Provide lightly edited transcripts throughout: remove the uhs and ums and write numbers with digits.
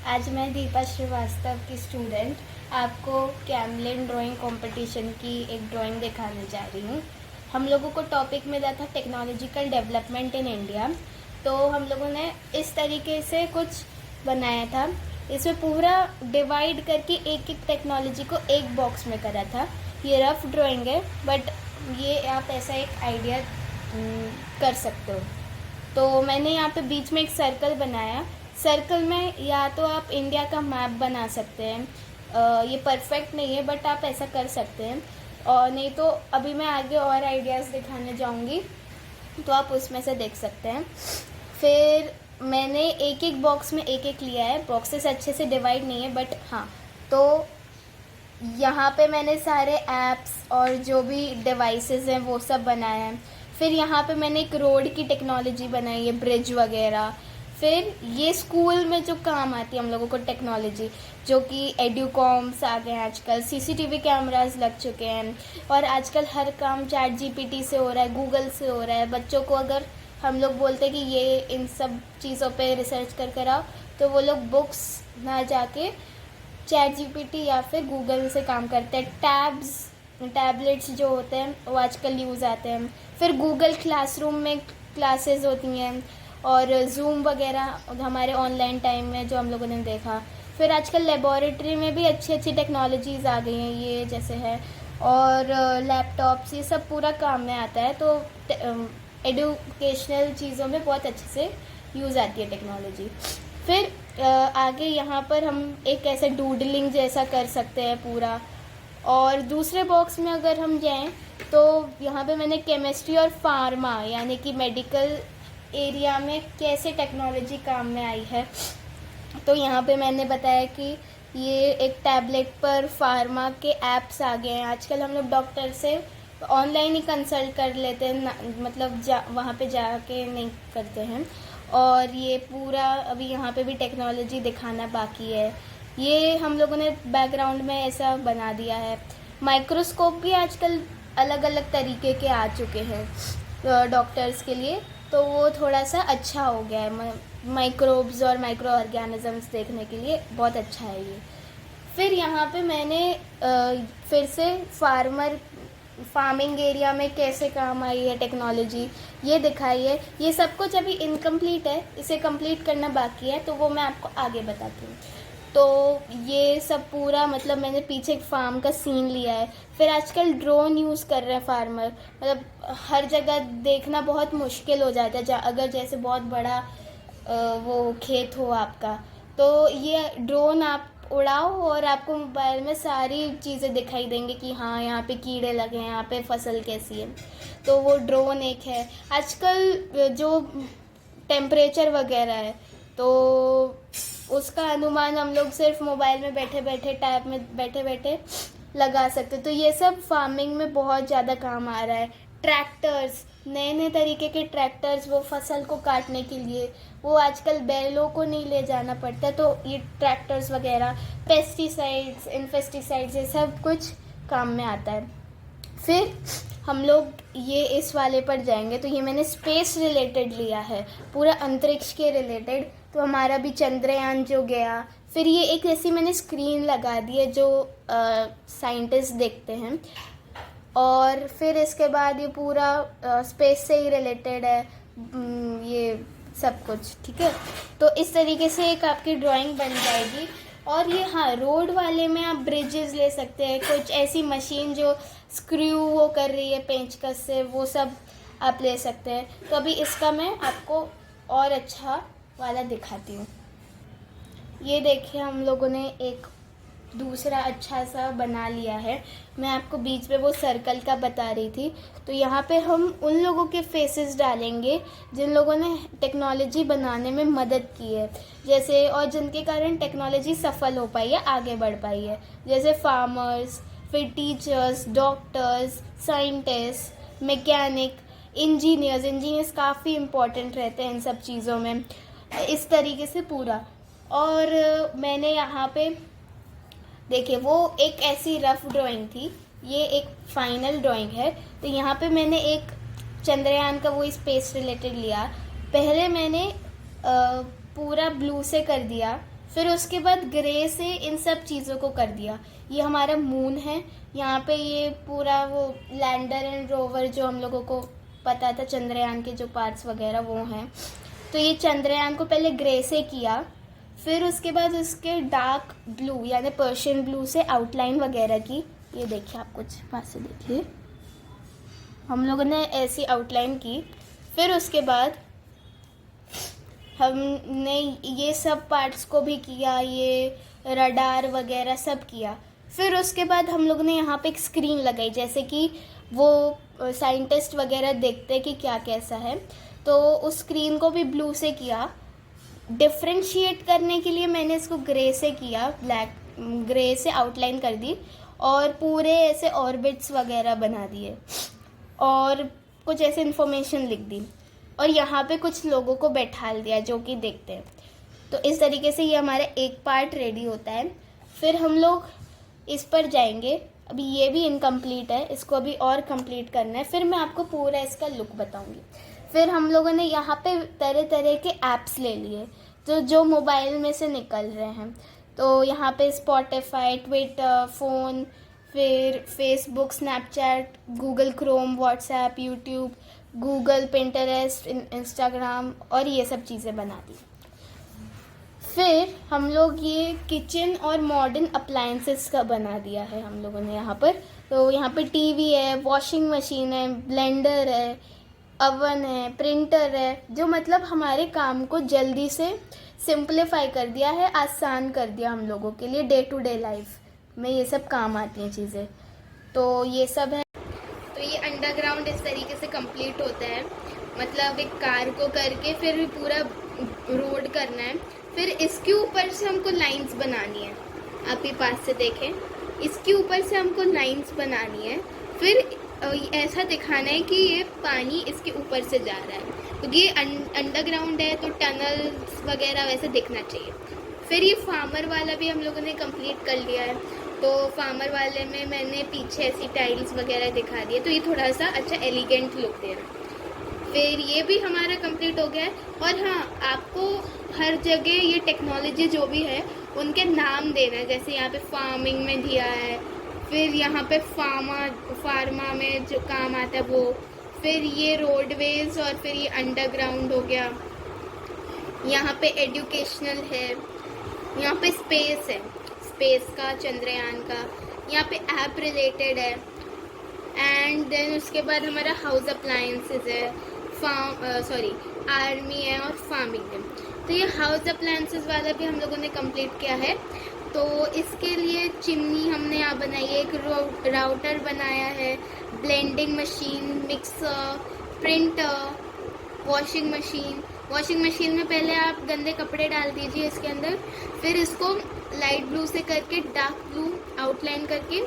आज मैं दीपा श्रीवास्तव की स्टूडेंट आपको कैमलिन ड्राइंग कंपटीशन की एक ड्राइंग दिखाने जा रही हूँ। हम लोगों को टॉपिक मिला था टेक्नोलॉजिकल डेवलपमेंट इन इंडिया, तो हम लोगों ने इस तरीके से कुछ बनाया था। इसमें पूरा डिवाइड करके एक एक टेक्नोलॉजी को एक बॉक्स में करा था। ये रफ ड्राइंग है, बट ये आप ऐसा एक आइडिया कर सकते हो। तो मैंने यहाँ पे बीच में एक सर्कल बनाया। सर्कल में या तो आप इंडिया का मैप बना सकते हैं, ये परफेक्ट नहीं है बट आप ऐसा कर सकते हैं, और नहीं तो अभी मैं आगे और आइडियाज़ दिखाने जाऊँगी तो आप उसमें से देख सकते हैं। फिर मैंने एक एक बॉक्स में एक एक लिया है। बॉक्सेस अच्छे से डिवाइड नहीं है बट हाँ, तो यहाँ पे मैंने सारे ऐप्स और जो भी डिवाइसेस हैं वो सब बनाया है। फिर यहाँ पे मैंने एक रोड की टेक्नोलॉजी बनाई है, ब्रिज वगैरह। फिर ये स्कूल में जो काम आती है हम लोगों को टेक्नोलॉजी, जो कि एड्यूकॉम्स आ गए हैं आजकल, सीसीटीवी कैमरास लग चुके हैं, और आजकल हर काम चैट जीपीटी से हो रहा है, गूगल से हो रहा है। बच्चों को अगर हम लोग बोलते हैं कि ये इन सब चीज़ों पे रिसर्च कर कर आओ, तो वो लोग बुक्स ना जाके चैट जीपीटी या फिर गूगल से काम करते हैं। टैबलेट्स जो होते हैं वो आजकल यूज़ आते हैं। फिर गूगल क्लासरूम में क्लासेस होती हैं, और जूम वगैरह हमारे ऑनलाइन टाइम में जो हम लोगों ने देखा। फिर आजकल लेबोरेटरी में भी अच्छी अच्छी टेक्नोलॉजीज़ आ गई हैं, ये जैसे है, और लैपटॉप्स, ये सब पूरा काम में आता है। तो एडुकेशनल चीज़ों में बहुत अच्छे से यूज़ आती है टेक्नोलॉजी। फिर आगे यहाँ पर हम एक ऐसे डूडलिंग जैसा कर सकते हैं पूरा। और दूसरे बॉक्स में अगर हम जाएं तो यहाँ पे मैंने केमिस्ट्री और फार्मा यानी कि मेडिकल एरिया में कैसे टेक्नोलॉजी काम में आई है, तो यहाँ पे मैंने बताया कि ये एक टैबलेट पर फार्मा के ऐप्स आ गए हैं। आजकल हम लोग डॉक्टर से ऑनलाइन ही कंसल्ट कर लेते हैं, मतलब वहाँ पे जाके नहीं करते हैं। और ये पूरा अभी यहाँ पे भी टेक्नोलॉजी दिखाना बाकी है। ये हम लोगों ने बैकग्राउंड में ऐसा बना दिया है। माइक्रोस्कोप भी आजकल अलग अलग तरीके के आ चुके हैं डॉक्टर्स के लिए, तो वो थोड़ा सा अच्छा हो गया है। माइक्रोब्स और माइक्रो ऑर्गेनिजम्स देखने के लिए बहुत अच्छा है ये। फिर यहाँ पे मैंने फिर से फार्मिंग एरिया में कैसे काम आई है टेक्नोलॉजी, ये दिखाई है। ये सब कुछ अभी इनकम्प्लीट है, इसे कंप्लीट करना बाकी है, तो वो मैं आपको आगे बताती हूँ। तो ये सब पूरा मतलब मैंने पीछे एक फार्म का सीन लिया है। फिर आजकल ड्रोन यूज़ कर रहे हैं फार्मर, मतलब हर जगह देखना बहुत मुश्किल हो जाता है अगर जैसे बहुत बड़ा वो खेत हो आपका, तो ये ड्रोन आप उड़ाओ और आपको मोबाइल में सारी चीज़ें दिखाई देंगी कि हाँ यहाँ पे कीड़े लगे हैं, यहाँ पे फसल कैसी है। तो वो ड्रोन एक है। आजकल जो टेम्परेचर वगैरह है, तो उसका अनुमान हम लोग सिर्फ मोबाइल में बैठे बैठे टैब में बैठे बैठे लगा सकते। तो ये सब फार्मिंग में बहुत ज़्यादा काम आ रहा है। ट्रैक्टर्स, नए नए तरीके के ट्रैक्टर्स, वो फसल को काटने के लिए, वो आजकल बैलों को नहीं ले जाना पड़ता, तो ये ट्रैक्टर्स वगैरह, पेस्टिसाइड्स, इनफेस्टिसाइड्स, ये सब कुछ काम में आता है। फिर हम लोग ये इस वाले पर जाएंगे, तो ये मैंने स्पेस रिलेटेड लिया है, पूरा अंतरिक्ष के रिलेटेड। तो हमारा भी चंद्रयान जो गया, फिर ये एक ऐसी मैंने स्क्रीन लगा दी है जो साइंटिस्ट देखते हैं, और फिर इसके बाद ये पूरा स्पेस से ही रिलेटेड है, ये सब कुछ, ठीक है। तो इस तरीके से एक आपकी ड्राइंग बन जाएगी। और ये हाँ, रोड वाले में आप ब्रिजेस ले सकते हैं, कुछ ऐसी मशीन जो स्क्रू वो कर रही है पेंचकस से, वो सब आप ले सकते हैं। तो अभी इसका मैं आपको और अच्छा वाला दिखाती हूँ। ये देखिए, हम लोगों ने एक दूसरा अच्छा सा बना लिया है। मैं आपको बीच में वो सर्कल का बता रही थी। तो यहाँ पे हम उन लोगों के फेसेस डालेंगे जिन लोगों ने टेक्नोलॉजी बनाने में मदद की है, जैसे, और जिनके कारण टेक्नोलॉजी सफल हो पाई है, आगे बढ़ पाई है, जैसे फार्मर्स, फिर teachers, doctors, scientist, mechanic, engineers काफ़ी इम्पोर्टेंट रहते हैं इन सब चीज़ों में। इस तरीके से पूरा। और मैंने यहाँ पे देखिए, वो एक ऐसी रफ ड्राइंग थी, ये एक फाइनल ड्राइंग है। तो यहाँ पे मैंने एक चंद्रयान का वो स्पेस रिलेटेड लिया। पहले मैंने पूरा ब्लू से कर दिया, फिर उसके बाद ग्रे से इन सब चीज़ों को कर दिया। ये हमारा मून है, यहाँ पे ये पूरा वो लैंडर एंड रोवर जो हम लोगों को पता था, चंद्रयान के जो पार्ट्स वगैरह वो हैं। तो ये चंद्रयान को पहले ग्रे से किया, फिर उसके बाद उसके डार्क ब्लू यानी पर्शियन ब्लू से आउटलाइन वगैरह की। ये देखिए, आप कुछ पास से देखिए, हम लोगों ने ऐसी आउटलाइन की। फिर उसके बाद हमने ये सब पार्ट्स को भी किया, ये रडार वगैरह सब किया। फिर उसके बाद हम लोग ने यहाँ पे एक स्क्रीन लगाई, जैसे कि वो साइंटिस्ट वगैरह देखते हैं कि क्या कैसा है। तो उस स्क्रीन को भी ब्लू से किया। डिफ्रेंशिएट करने के लिए मैंने इसको ग्रे से किया, ब्लैक ग्रे से आउटलाइन कर दी और पूरे ऐसे ऑर्बिट्स वगैरह बना दिए और कुछ ऐसे इन्फॉर्मेशन लिख दी और यहाँ पे कुछ लोगों को बैठाल दिया जो कि देखते हैं। तो इस तरीके से ये हमारा एक पार्ट रेडी होता है। फिर हम लोग इस पर जाएंगे। अभी ये भी इनकम्प्लीट है, इसको अभी और कंप्लीट करना है, फिर मैं आपको पूरा इसका लुक बताऊंगी। फिर हम लोगों ने यहाँ पे तरह तरह के ऐप्स ले लिए जो मोबाइल में से निकल रहे हैं। तो यहाँ पे स्पॉटिफाई, ट्विटर, फ़ोन, फिर Facebook, Snapchat, Google Chrome, WhatsApp, YouTube, Google, Pinterest, Instagram और ये सब चीज़ें बना दी। फिर हम लोग ये किचन और मॉडर्न अप्लायंसेस का बना दिया है हम लोगों ने यहाँ पर। तो यहाँ पे टीवी है, वॉशिंग मशीन है, ब्लेंडर है, अवन है, प्रिंटर है, जो मतलब हमारे काम को जल्दी से सिंप्लीफाई कर दिया है, आसान कर दिया हम लोगों के लिए। डे टू डे लाइफ में ये सब काम आती हैं चीज़ें। तो ये सब है। तो ये अंडरग्राउंड इस तरीके से कंप्लीट होता है, मतलब एक कार को करके फिर पूरा रोड करना है। फिर इसके ऊपर से हमको लाइंस बनानी है, आप ही पास से देखें, इसके ऊपर से हमको लाइंस बनानी है। फिर ऐसा दिखाना है कि ये पानी इसके ऊपर से जा रहा है, तो ये अंडरग्राउंड है तो टनल्स वगैरह वैसे दिखना चाहिए। फिर ये फार्मर वाला भी हम लोगों ने कंप्लीट कर लिया है। तो फार्मर वाले में मैंने पीछे ऐसी टाइल्स वगैरह दिखा दी है, तो ये थोड़ा सा अच्छा एलिगेंट लुक दे रहा है। फिर ये भी हमारा कंप्लीट हो गया है। और हाँ, आपको हर जगह ये टेक्नोलॉजी जो भी है उनके नाम देना है, जैसे यहाँ पे फार्मिंग में दिया है, फिर यहाँ पे फार्मा में जो काम आता है वो, फिर ये रोडवेज और फिर ये अंडरग्राउंड हो गया। यहाँ पे एजुकेशनल है, यहाँ पे स्पेस है, स्पेस का, चंद्रयान का, यहाँ पे ऐप रिलेटेड है। एंड देन उसके बाद हमारा हाउस अप्लायंसेस है, आर्मी है और फार्मिंग है। तो ये हाउस अप्लायंसेस वाला भी हम लोगों ने कंप्लीट किया है। तो इसके लिए चिमनी हमने यहाँ बनाई है, एक राउटर बनाया है, blending machine, mixer, printer, washing machine में पहले आप गंदे कपड़े डाल दीजिए इसके अंदर, फिर इसको लाइट ब्लू से करके डार्क ब्लू आउटलाइन करके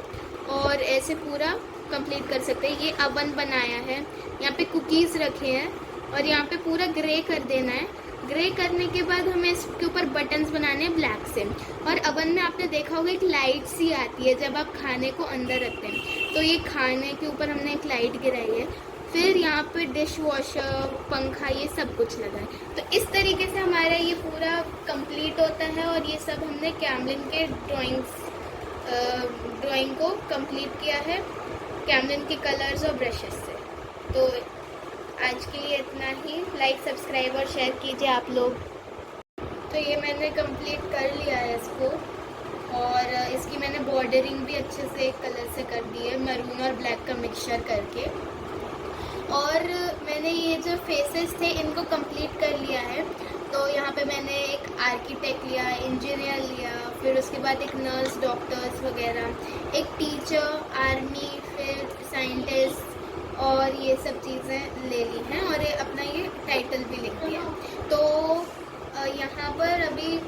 और ऐसे पूरा कंप्लीट कर सकते हैं। ये अवन बनाया है, यहाँ पे कुकीज़ रखे हैं और यहाँ पे पूरा ग्रे कर देना है। ग्रे करने के बाद हमें इसके ऊपर बटन्स बनाने हैं ब्लैक से। और अवन में आपने देखा होगा एक लाइट सी आती है जब आप खाने को अंदर रखते हैं, तो ये खाने के ऊपर हमने एक लाइट गिराई है। फिर यहाँ पे डिश वॉशर, पंखा, ये सब कुछ लगा है। तो इस तरीके से हमारा ये पूरा कंप्लीट होता है। और ये सब हमने कैमलिन के ड्राइंग को कंप्लीट किया है कैमलिन के कलर्स और ब्रशेस से। तो आज के लिए इतना ही। लाइक, सब्सक्राइब और शेयर कीजिए आप लोग। तो ये मैंने कंप्लीट कर लिया है इसको, और इसकी मैंने बॉर्डरिंग भी अच्छे से एक कलर से कर दी है, मरून और ब्लैक का मिक्सचर करके। और मैंने ये जो फेसेस थे इनको कंप्लीट कर लिया है। तो यहाँ पे मैंने एक आर्किटेक्ट लिया, इंजीनियर लिया, फिर उसके बाद एक नर्स, डॉक्टर्स वगैरह, एक टीचर, आर्मी, फिर साइंटिस्ट और ये सब चीज़ें ले ली हैं और अपना ये टाइटल भी लिख दिया। तो यहाँ पर अभी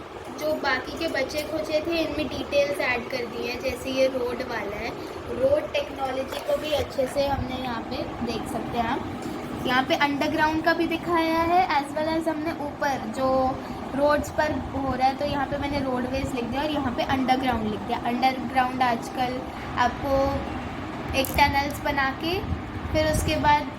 जो बाकी के बचे खुचे थे इनमें डिटेल्स ऐड कर दी हैं, जैसे ये रोड वाला है, रोड टेक्नोलॉजी को भी अच्छे से हमने यहाँ पे देख सकते हैं आप। यहाँ पे अंडरग्राउंड का भी दिखाया है, एज वेल एज हमने ऊपर जो रोड्स पर हो रहा है, तो यहाँ पे मैंने रोडवेज लिख दिया और यहाँ पे अंडरग्राउंड लिख दिया। अंडरग्राउंड आजकल आपको एक टनल्स बना के फिर उसके बाद